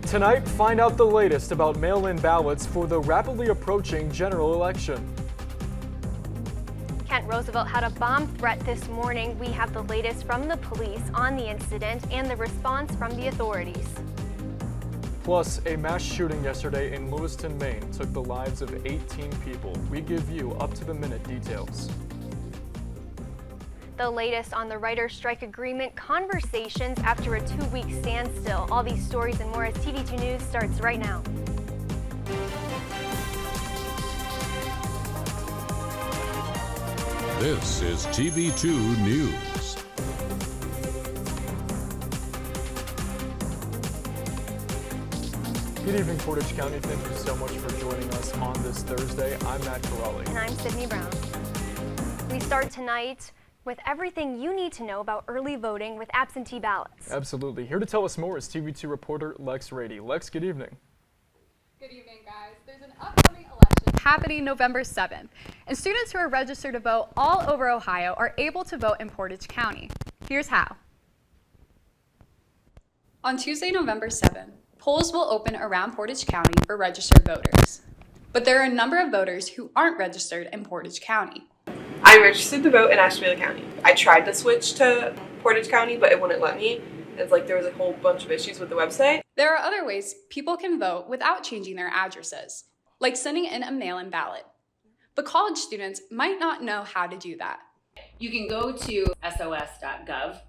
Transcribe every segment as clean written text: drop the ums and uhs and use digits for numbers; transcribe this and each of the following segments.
Tonight, find out the latest about mail-in ballots for the rapidly approaching general election. Kent Roosevelt had a bomb threat this morning. We have the latest from the police on the incident and the response from the authorities. Plus, a mass shooting yesterday in Lewiston, Maine took the lives of 18 people. We give you up-to-the-minute details. The latest on the writer's strike agreement conversations after a 2-week standstill. All these stories and more as TV2 News starts right now. This is TV2 News. Good evening, Portage County. Thank you so much for joining us on this Thursday. I'm Matt Corrali. And I'm Sydney Brown. We start tonight with everything you need to know about early voting with absentee ballots. Absolutely. Here to tell us more is TV2 reporter Lex Radde. Lex, good evening. Good evening, guys. There's an upcoming election happening November 7th, and students who are registered to vote all over Ohio are able to vote in Portage County. Here's how. On Tuesday, November 7th, polls will open around Portage County for registered voters. But there are a number of voters who aren't registered in Portage County. I'm registered to vote in Ashtabula County. I tried to switch to Portage County, but it wouldn't let me. It's like there was a whole bunch of issues with the website. There are other ways people can vote without changing their addresses, like sending in a mail-in ballot. But college students might not know how to do that. You can go to sos.gov.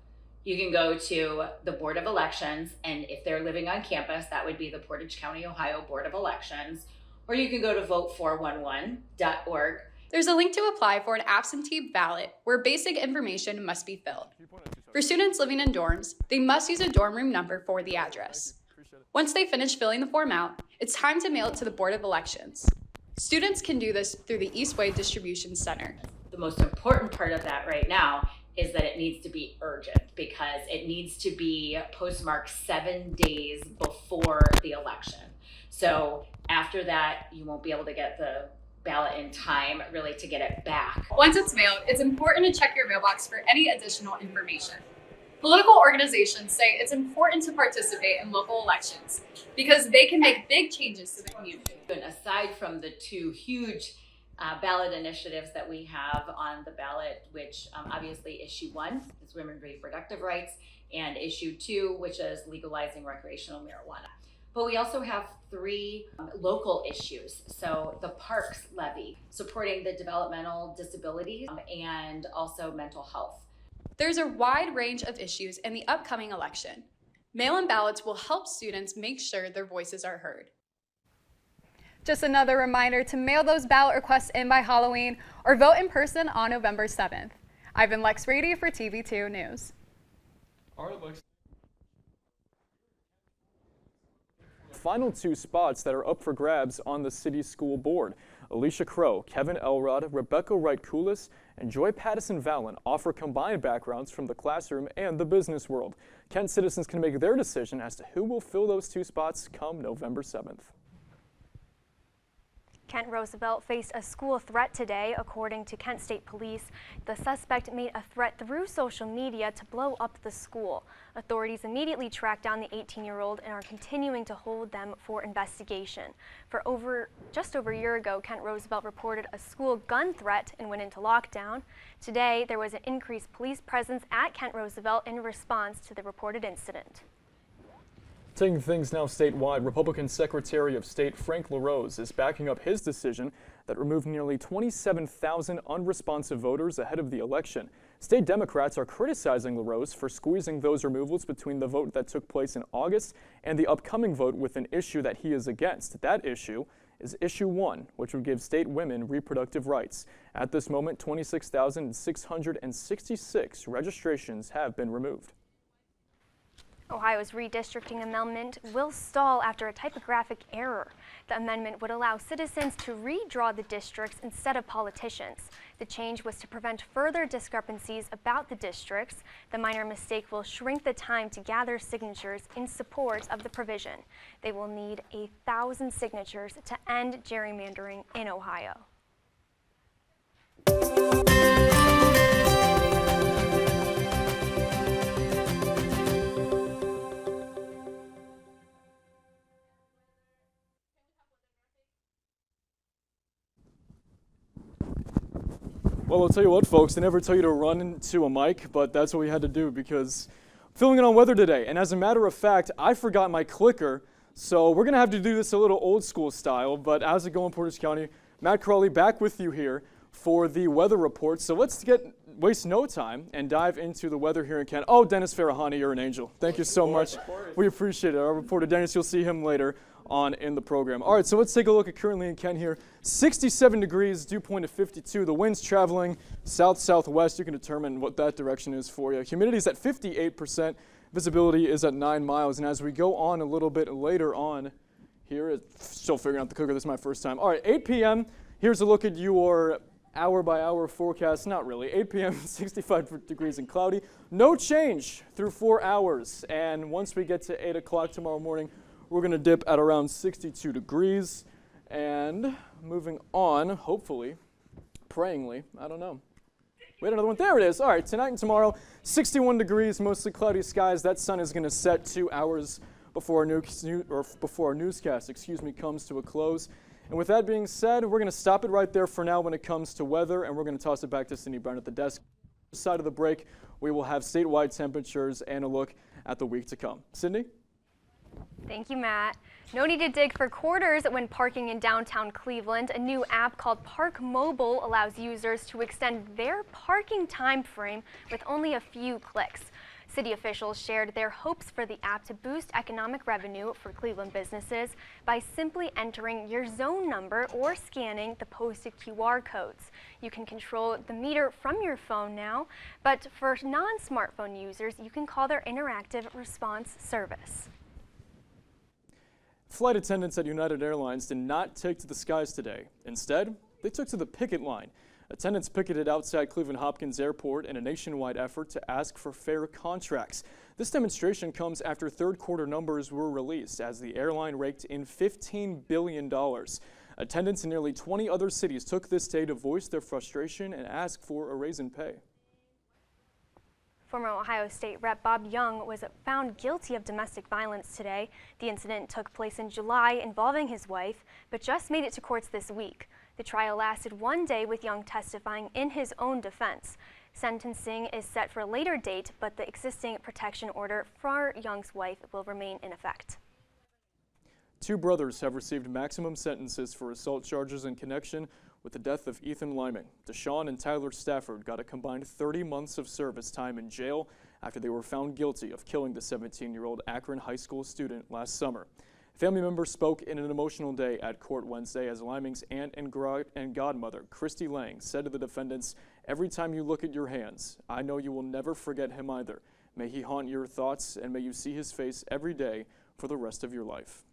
You can go to the Board of Elections, and if they're living on campus, that would be the Portage County, Ohio Board of Elections. Or you can go to vote411.org. There's a link to apply for an absentee ballot where basic information must be filled. For students living in dorms, they must use a dorm room number for the address. Once they finish filling the form out, it's time to mail it to the Board of Elections. Students can do this through the Eastway Distribution Center. The most important part of that right now is that it needs to be urgent because it needs to be postmarked 7 days before the election. So after that, you won't be able to get the ballot in time really to get it back. Once it's mailed, it's important to check your mailbox for any additional information. Political organizations say it's important to participate in local elections because they can make big changes to the community. And aside from the two huge ballot initiatives that we have on the ballot, which obviously issue 1 is women's reproductive rights, and issue 2, which is legalizing recreational marijuana. But we also have 3 local issues. So the parks levy, supporting the developmental disabilities, and also mental health. There's a wide range of issues in the upcoming election. Mail-in ballots will help students make sure their voices are heard. Just another reminder to mail those ballot requests in by Halloween or vote in person on November 7th. I've been Lex Radde for TV2 News. All right, Lex. Final 2 spots that are up for grabs on the city school board. Alicia Crow, Kevin Elrod, Rebecca Wright-Coulis, and Joy Pattison-Vallon offer combined backgrounds from the classroom and the business world. Kent citizens can make their decision as to who will fill those 2 spots come November 7th. Kent Roosevelt faced a school threat today. According to Kent State Police, the suspect made a threat through social media to blow up the school. Authorities immediately tracked down the 18-year-old and are continuing to hold them for investigation. Just over a year ago, Kent Roosevelt reported a school gun threat and went into lockdown. Today, there was an increased police presence at Kent Roosevelt in response to the reported incident. Taking things now statewide, Republican Secretary of State Frank LaRose is backing up his decision that removed nearly 27,000 unresponsive voters ahead of the election. State Democrats are criticizing LaRose for squeezing those removals between the vote that took place in August and the upcoming vote with an issue that he is against. That issue is Issue 1, which would give state women reproductive rights. At this moment, 26,666 registrations have been removed. Ohio's redistricting amendment will stall after a typographic error. The amendment would allow citizens to redraw the districts instead of politicians. The change was to prevent further discrepancies about the districts. The minor mistake will shrink the time to gather signatures in support of the provision. They will need 1,000 signatures to end gerrymandering in Ohio. Well, I'll tell you what, folks, they never tell you to run into a mic, but that's what we had to do because I'm filling in on weather today. And as a matter of fact, I forgot my clicker, so we're going to have to do this a little old school style. But how's it going, Portage County? Matt Crawley back with you here for the weather report. So let's waste no time and dive into the weather here in Kent. Oh, Dennis Farahani, you're an angel. Thank you so much. We appreciate it. Our reporter, Dennis, you'll see him later on in the program. All right, so let's take a look at currently in Kent here. 67 degrees, dew point of 52. The wind's traveling south-southwest. You can determine what that direction is for you. Humidity is at 58%. Visibility is at 9 miles. And as we go on a little bit later on here, still figuring out the clicker. This is my first time. All right, 8 p.m. Here's a look at your hour-by-hour forecast. Not really. 8 p.m., 65 degrees and cloudy. No change through 4 hours. And once we get to 8 o'clock tomorrow morning, we're going to dip at around 62 degrees. And moving on, hopefully, prayingly, I don't know. Wait, another one. There it is. All right, tonight and tomorrow, 61 degrees, mostly cloudy skies. That sun is going to set 2 hours before our newscast, comes to a close. And with that being said, we're going to stop it right there for now when it comes to weather, and we're going to toss it back to Cindy Brown at the desk. Side of the break, we will have statewide temperatures and a look at the week to come. Cindy? Thank you, Matt. No need to dig for quarters when parking in downtown Cleveland. A new app called Park Mobile allows users to extend their parking time frame with only a few clicks. City officials shared their hopes for the app to boost economic revenue for Cleveland businesses by simply entering your zone number or scanning the posted QR codes. You can control the meter from your phone now, but for non-smartphone users, you can call their interactive response service. Flight attendants at United Airlines did not take to the skies today. Instead, they took to the picket line. Attendants picketed outside Cleveland Hopkins Airport in a nationwide effort to ask for fair contracts. This demonstration comes after third quarter numbers were released as the airline raked in $15 billion. Attendants in nearly 20 other cities took this day to voice their frustration and ask for a raise in pay. Former Ohio State Rep Bob Young was found guilty of domestic violence today. The incident took place in July involving his wife, but just made it to courts this week. The trial lasted 1 day with Young testifying in his own defense. Sentencing is set for a later date, but the existing protection order for Young's wife will remain in effect. 2 brothers have received maximum sentences for assault charges in connection with the death of Ethan Lyman. Deshaun and Tyler Stafford got a combined 30 months of service time in jail after they were found guilty of killing the 17-year-old Akron high school student last summer. Family members spoke in an emotional day at court Wednesday as Lyman's aunt and godmother, Christy Lang, said to the defendants, "Every time you look at your hands, I know you will never forget him either. May he haunt your thoughts and may you see his face every day for the rest of your life."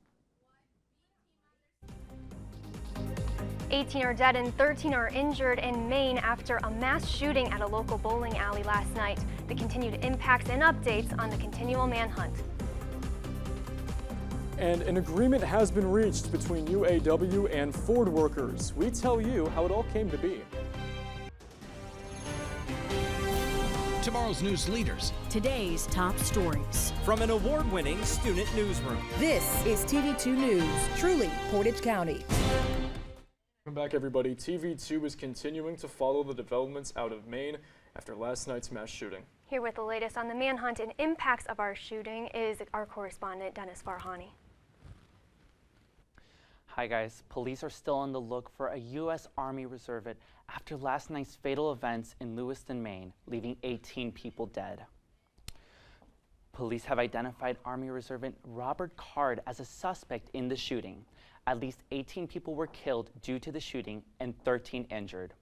18 are dead and 13 are injured in Maine after a mass shooting at a local bowling alley last night. The continued impacts and updates on the continual manhunt. And an agreement has been reached between UAW and Ford workers. We tell you how it all came to be. Tomorrow's news leaders. Today's top stories. From an award-winning student newsroom. This is TV2 News, truly Portage County. Welcome back, everybody. TV2 is continuing to follow the developments out of Maine after last night's mass shooting. Here with the latest on the manhunt and impacts of our shooting is our correspondent, Dennis Farahani. Hi guys, police are still on the look for a U.S. Army reservist after last night's fatal events in Lewiston, Maine, leaving 18 people dead. Police have identified Army reservist Robert Card as a suspect in the shooting. At least 18 people were killed due to the shooting and 13 injured.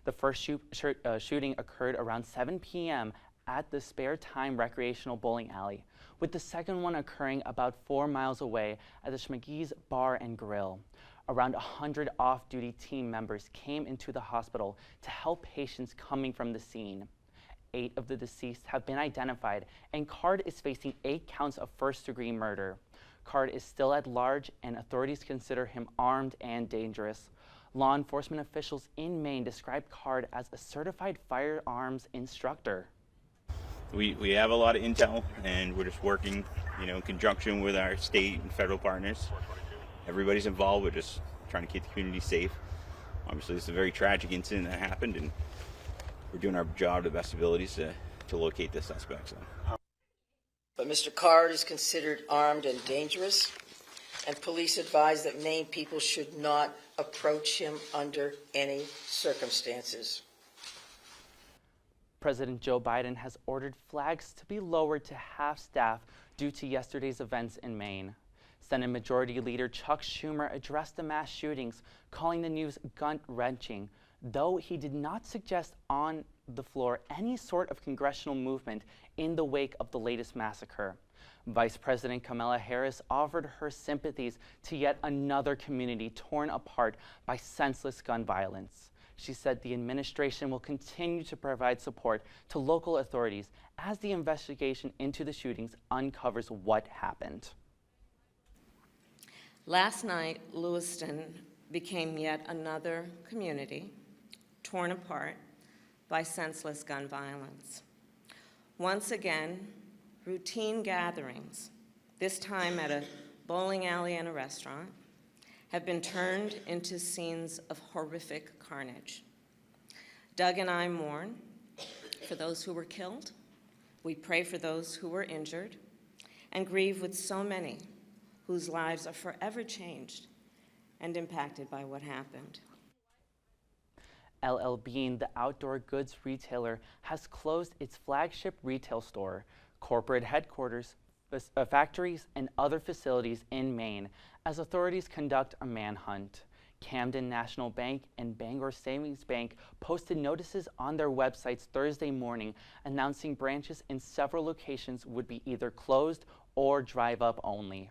The first shooting occurred around 7 p.m. at the Spare Time recreational bowling alley, with the second one occurring about 4 miles away at the Schmagie's Bar and Grill. Around 100 off-duty team members came into the hospital to help patients coming from the scene. 8 of the deceased have been identified, and Card is facing 8 counts of first-degree murder. Card is still at large, and authorities consider him armed and dangerous. Law enforcement officials in Maine describe Card as a certified firearms instructor. We have a lot of intel, and we're just working, in conjunction with our state and federal partners. Everybody's involved. We're just trying to keep the community safe. Obviously, this is a very tragic incident that happened, and we're doing our job to the best abilities to locate the suspects. But Mr. Card is considered armed and dangerous, and police advise that Maine people should not approach him under any circumstances. President Joe Biden has ordered flags to be lowered to half staff due to yesterday's events in Maine. Senate Majority Leader Chuck Schumer addressed the mass shootings, calling the news gut-wrenching, though he did not suggest on the floor any sort of congressional movement in the wake of the latest massacre. Vice President Kamala Harris offered her sympathies to yet another community torn apart by senseless gun violence. She said the administration will continue to provide support to local authorities as the investigation into the shootings uncovers what happened. Last night, Lewiston became yet another community torn apart by senseless gun violence. Once again, routine gatherings, this time at a bowling alley and a restaurant, have been turned into scenes of horrific carnage. Doug and I mourn for those who were killed. We pray for those who were injured and grieve with so many whose lives are forever changed and impacted by what happened. LL Bean, the outdoor goods retailer, has closed its flagship retail store, corporate headquarters, factories, and other facilities in Maine as authorities conduct a manhunt. Camden National Bank and Bangor Savings Bank posted notices on their websites Thursday morning announcing branches in several locations would be either closed or drive-up only.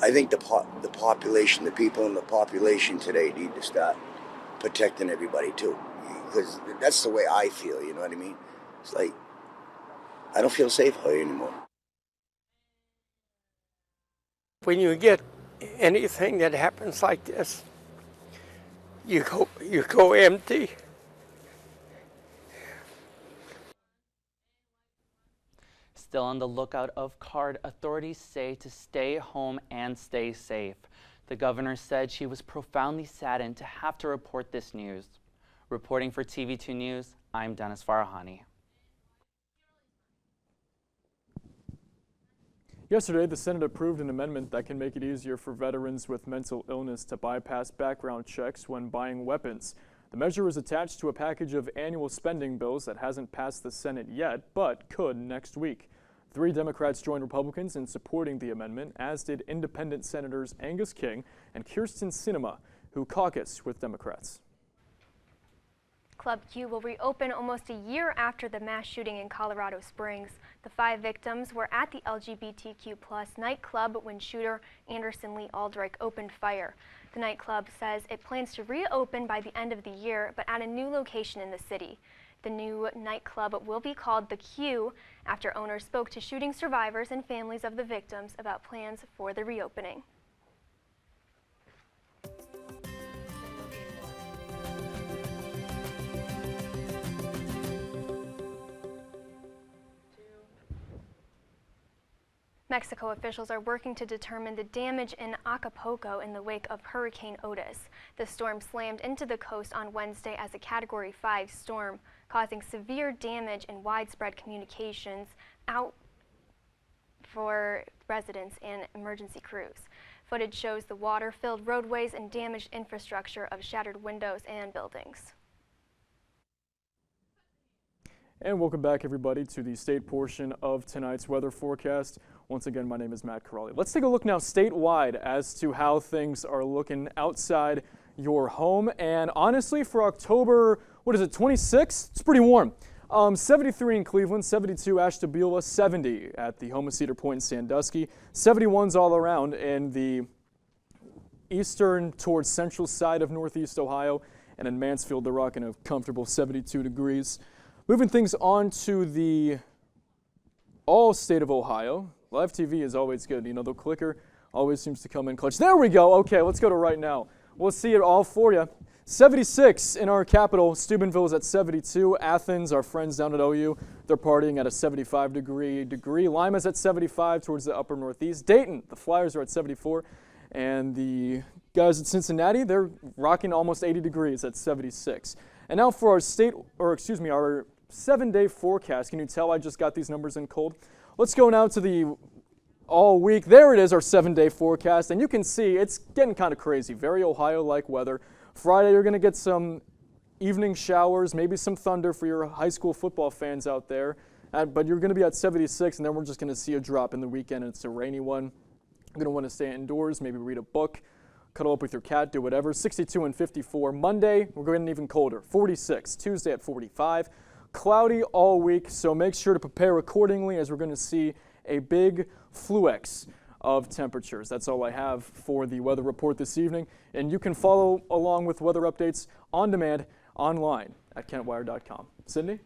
I think the population, the people in the population today need to start protecting everybody too, because that's the way I feel, you know what I mean? It's like, I don't feel safe here anymore. When you get anything that happens like this, you go empty. Still on the lookout of Card, authorities say to stay home and stay safe. The governor said she was profoundly saddened to have to report this news. Reporting for TV2 News, I'm Dennis Farahani. Yesterday, the Senate approved an amendment that can make it easier for veterans with mental illness to bypass background checks when buying weapons. The measure is attached to a package of annual spending bills that hasn't passed the Senate yet, but could next week. 3 Democrats joined Republicans in supporting the amendment, as did independent Senators Angus King and Kyrsten Sinema, who caucus with Democrats. Club Q will reopen almost a year after the mass shooting in Colorado Springs. The 5 victims were at the LGBTQ+ nightclub when shooter Anderson Lee Aldrich opened fire. The nightclub says it plans to reopen by the end of the year, but at a new location in the city. The new nightclub will be called The Q after owners spoke to shooting survivors and families of the victims about plans for the reopening. Mexico officials are working to determine the damage in Acapulco in the wake of Hurricane Otis. The storm slammed into the coast on Wednesday as a Category 5 storm, causing severe damage and widespread communications out for residents and emergency crews. Footage shows the water-filled roadways and damaged infrastructure of shattered windows and buildings. And welcome back, everybody, to the state portion of tonight's weather forecast. Once again, my name is Matt Corrali. Let's take a look now statewide as to how things are looking outside your home. And honestly, for October, 26th? It's pretty warm. 73 in Cleveland, 72 Ashtabula, 70 at the Houma Cedar Point in Sandusky, 71s all around in the eastern towards central side of Northeast Ohio, and in Mansfield, they're rocking a comfortable 72 degrees. Moving things on to the all state of Ohio. Live TV is always good. You know, the clicker always seems to come in clutch. There we go. Okay, let's go to right now. We'll see it all for you. 76 in our capital. Steubenville is at 72. Athens, our friends down at OU, they're partying at a 75 degree. Lima's at 75 towards the upper northeast. Dayton, the Flyers are at 74. And the guys at Cincinnati, they're rocking almost 80 degrees at 76. And now for our our 7-day forecast. Can you tell I just got these numbers in cold? Let's go now to the all week. There it is, our 7-day forecast. And you can see it's getting kind of crazy. Very Ohio-like weather. Friday, you're going to get some evening showers, maybe some thunder for your high school football fans out there. But you're going to be at 76, and then we're just going to see a drop in the weekend, and it's a rainy one. You're going to want to stay indoors, maybe read a book, cuddle up with your cat, do whatever. 62 and 54. Monday, we're getting even colder, 46. Tuesday at 45. Cloudy all week, so make sure to prepare accordingly as we're going to see a big flux of temperatures. That's all I have for the weather report this evening, and you can follow along with weather updates on demand online at kentwire.com. Sydney?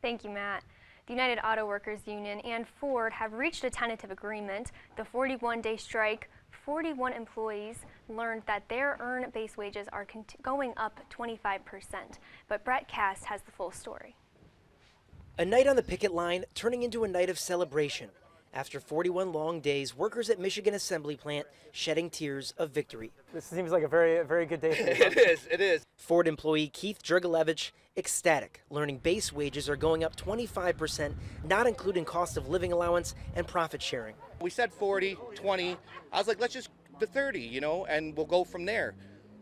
Thank you, Matt. The United Auto Workers Union and Ford have reached a tentative agreement. The 41-day strike, 41 employees learned that their earned base wages are going up 25%. But Brett Cast has the full story. A night on the picket line turning into a night of celebration. After 41 long days, workers at Michigan Assembly Plant shedding tears of victory. This seems like a very good day for you. It is. Ford employee Keith Drugilevich ecstatic, learning base wages are going up 25%, not including cost of living allowance and profit sharing. We said 40, 20. I was like, let's just the 30, and we'll go from there.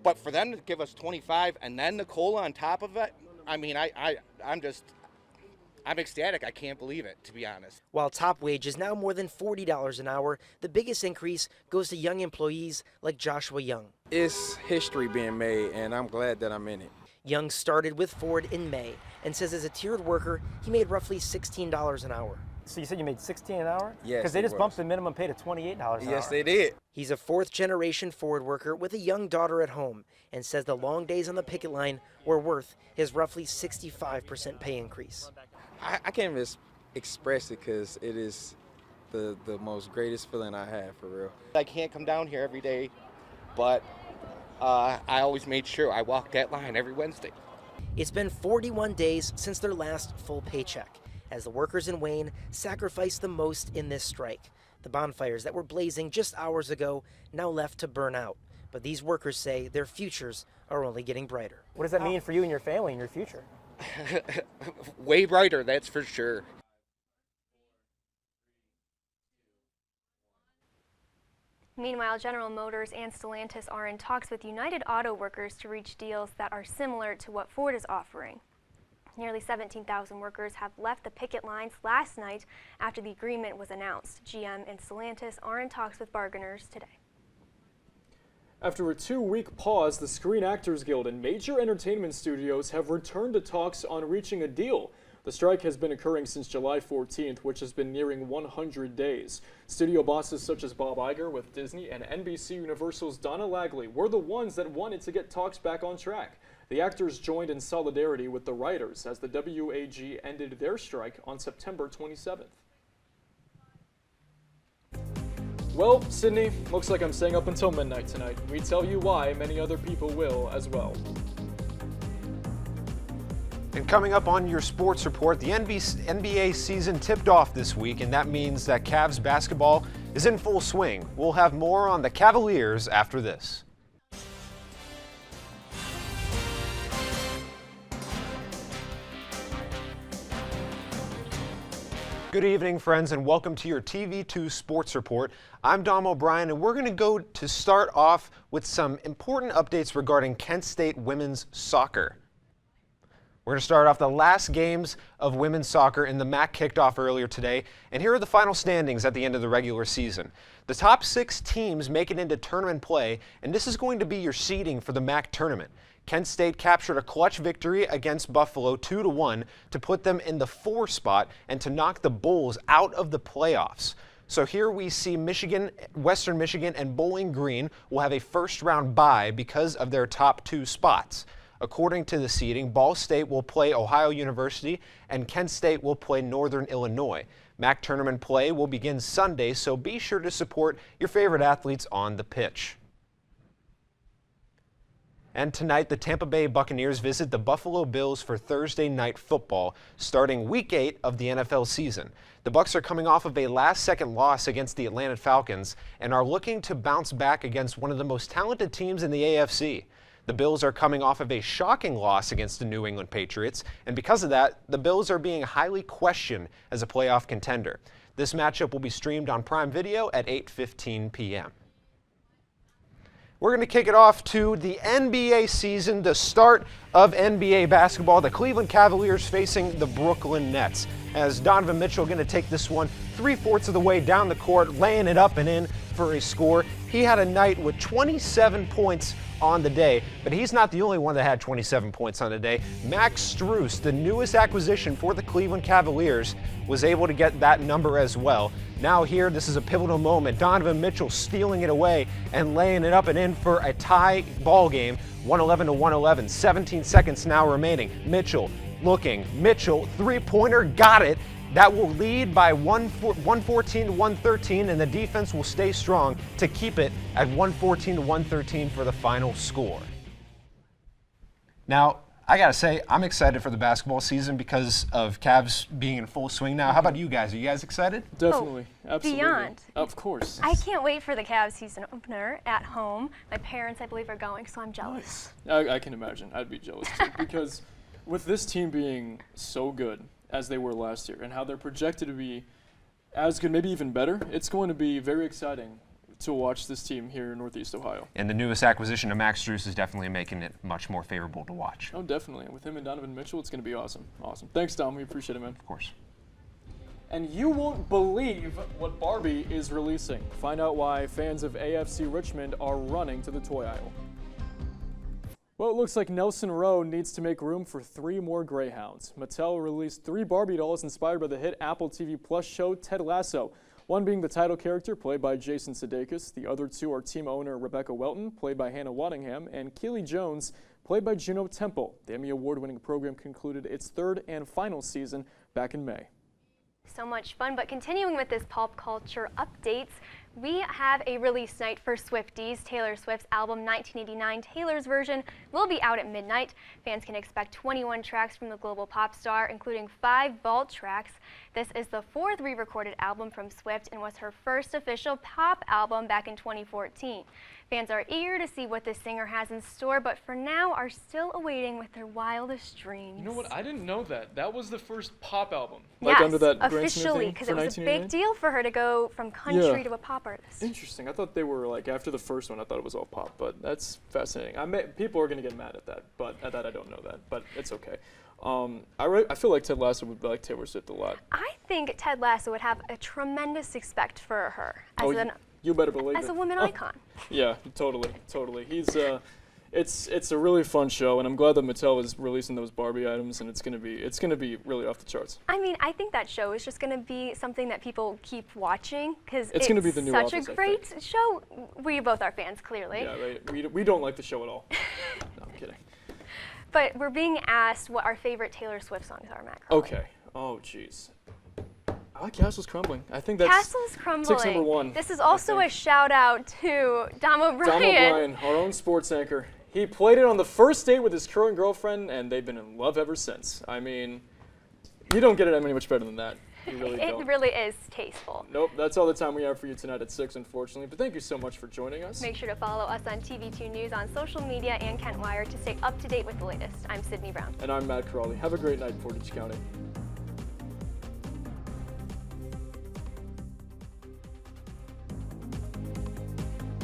But for them to give us 25 and then the COLA on top of it, I mean, I'm ecstatic. I can't believe it, to be honest. While top wage is now more than $40 an hour, the biggest increase goes to young employees like Joshua Young. It's history being made, and I'm glad that I'm in it. Young started with Ford in May and says as a tiered worker, he made roughly $16 an hour. So you said you made $16 an hour? Yes, because they just bumped the minimum pay to $28 an hour. Yes, they did. He's a fourth-generation Ford worker with a young daughter at home and says the long days on the picket line were worth his roughly 65% pay increase. I can't even express it because it is the most greatest feeling I have, for real. I can't come down here every day, but I always made sure I walked that line every Wednesday. It's been 41 days since their last full paycheck, as the workers in Wayne sacrificed the most in this strike. The bonfires that were blazing just hours ago now left to burn out. But these workers say their futures are only getting brighter. What does that mean for you and your family and your future? Way brighter, that's for sure. Meanwhile, General Motors and Stellantis are in talks with United Auto Workers to reach deals that are similar to what Ford is offering. Nearly 17,000 workers have left the picket lines last night after the agreement was announced. GM and Stellantis are in talks with bargainers today. After a 2-week pause, the Screen Actors Guild and major entertainment studios have returned to talks on reaching a deal. The strike has been occurring since July 14th, which has been nearing 100 days. Studio bosses such as Bob Iger with Disney and NBC Universal's Donna Lagley were the ones that wanted to get talks back on track. The actors joined in solidarity with the writers as the WAG ended their strike on September 27th. Well, Sydney, looks like I'm staying up until midnight tonight. We tell you why, many other people will as well. And coming up on your sports report, the NBA season tipped off this week, and that means that Cavs basketball is in full swing. We'll have more on the Cavaliers after this. Good evening, friends, and welcome to your TV2 Sports Report. I'm Dom O'Brien, and we're going to go to start off with some important updates regarding Kent State women's soccer. We're going to start off the last games of women's soccer in the MAC kicked off earlier today, and here are the final standings at the end of the regular season. The top 6 teams make it into tournament play, and this is going to be your seeding for the MAC tournament. Kent State captured a clutch victory against Buffalo 2-1 to put them in the 4 spot and to knock the Bulls out of the playoffs. So here we see Michigan, Western Michigan, and Bowling Green will have a first-round bye because of their top 2 spots. According to the seeding, Ball State will play Ohio University and Kent State will play Northern Illinois. MAC tournament play will begin Sunday, so be sure to support your favorite athletes on the pitch. And tonight, the Tampa Bay Buccaneers visit the Buffalo Bills for Thursday night football, starting Week 8 of the NFL season. The Bucs are coming off of a last-second loss against the Atlanta Falcons and are looking to bounce back against one of the most talented teams in the AFC. The Bills are coming off of a shocking loss against the New England Patriots, and because of that, the Bills are being highly questioned as a playoff contender. This matchup will be streamed on Prime Video at 8:15 p.m. We're going to kick it off to the NBA season, the start of NBA basketball. The Cleveland Cavaliers facing the Brooklyn Nets. As Donovan Mitchell going to take this one 3/4 of the way down the court, laying it up and in for a score. He had a night with 27 points on the day, but he's not the only one that had 27 points on the day. Max Strus, the newest acquisition for the Cleveland Cavaliers, was able to get that number as well. Now here, this is a pivotal moment. Donovan Mitchell stealing it away and laying it up and in for a tie ball game, 111-111. 17 seconds now remaining. Mitchell looking. Mitchell, three-pointer, got it. That will lead by 114-113, and the defense will stay strong to keep it at 114-113 for the final score. Now, I gotta say, I'm excited for the basketball season because of Cavs being in full swing now. How about you guys? Are you guys excited? Definitely. Absolutely. Beyond. Of course. I can't wait for the Cavs season opener at home. My parents, I believe, are going, so I'm jealous. I can imagine. I'd be jealous too, because with this team being so good as they were last year and how they're projected to be as good, maybe even better, it's going to be very exciting to watch this team here in Northeast Ohio. And the newest acquisition of Max Strus is definitely making it much more favorable to watch. Oh, definitely. And with him and Donovan Mitchell, it's going to be awesome. Awesome. Thanks, Dom. We appreciate it, man. Of course. And you won't believe what Barbie is releasing. Find out why fans of AFC Richmond are running to the toy aisle. Well, it looks like Nelson Rowe needs to make room for 3 more Greyhounds. Mattel released 3 Barbie dolls inspired by the hit Apple TV Plus show Ted Lasso. One being the title character, played by Jason Sudeikis. The other 2 are team owner Rebecca Welton, played by Hannah Waddingham, and Keely Jones, played by Juno Temple. The Emmy Award-winning program concluded its 3rd and final season back in May. So much fun, but continuing with this pop culture updates, we have a release night for Swifties. Taylor Swift's album 1989 Taylor's Version will be out at midnight. Fans can expect 21 tracks from the global pop star, including 5 vault tracks. This is the 4th re-recorded album from Swift and was her first official pop album back in 2014. Fans are eager to see what this singer has in store, but for now are still awaiting with their wildest dreams. You know what? I didn't know that. That was the first pop album. Yes, under that officially, because it was a big deal for her to go from country to a pop artist. Interesting. I thought they were like, after the first one, I thought it was all pop, but that's fascinating. People are going to get mad at that, but at that I don't know that, but it's okay. I feel like Ted Lasso would like Taylor Swift a lot. I think Ted Lasso would have a tremendous respect for her as you better believe as it. a woman icon. Yeah, totally. He's it's a really fun show, and I'm glad that Mattel is releasing those Barbie items, and it's gonna be really off the charts. I mean, I think that show is just gonna be something that people keep watching because it's gonna be the new such Office, a great show. We both are fans, clearly. Yeah, right. We don't like the show at all. No, I'm kidding. But we're being asked what our favorite Taylor Swift songs are, Matt. Okay. Oh, jeez. I like Castles Crumbling. I think that's Castles Crumbling. Takes number 1. This is also a shout out to Dom O'Brien. Dom O'Brien, our own sports anchor. He played it on the first date with his current girlfriend, and they've been in love ever since. I mean, you don't get it any much better than that. You really don't. It really is tasteful. Nope, that's all the time we have for you tonight at 6, unfortunately. But thank you so much for joining us. Make sure to follow us on TV2 News on social media and Kent Wire to stay up to date with the latest. I'm Sydney Brown. And I'm Matt Crawley. Have a great night, Portage County.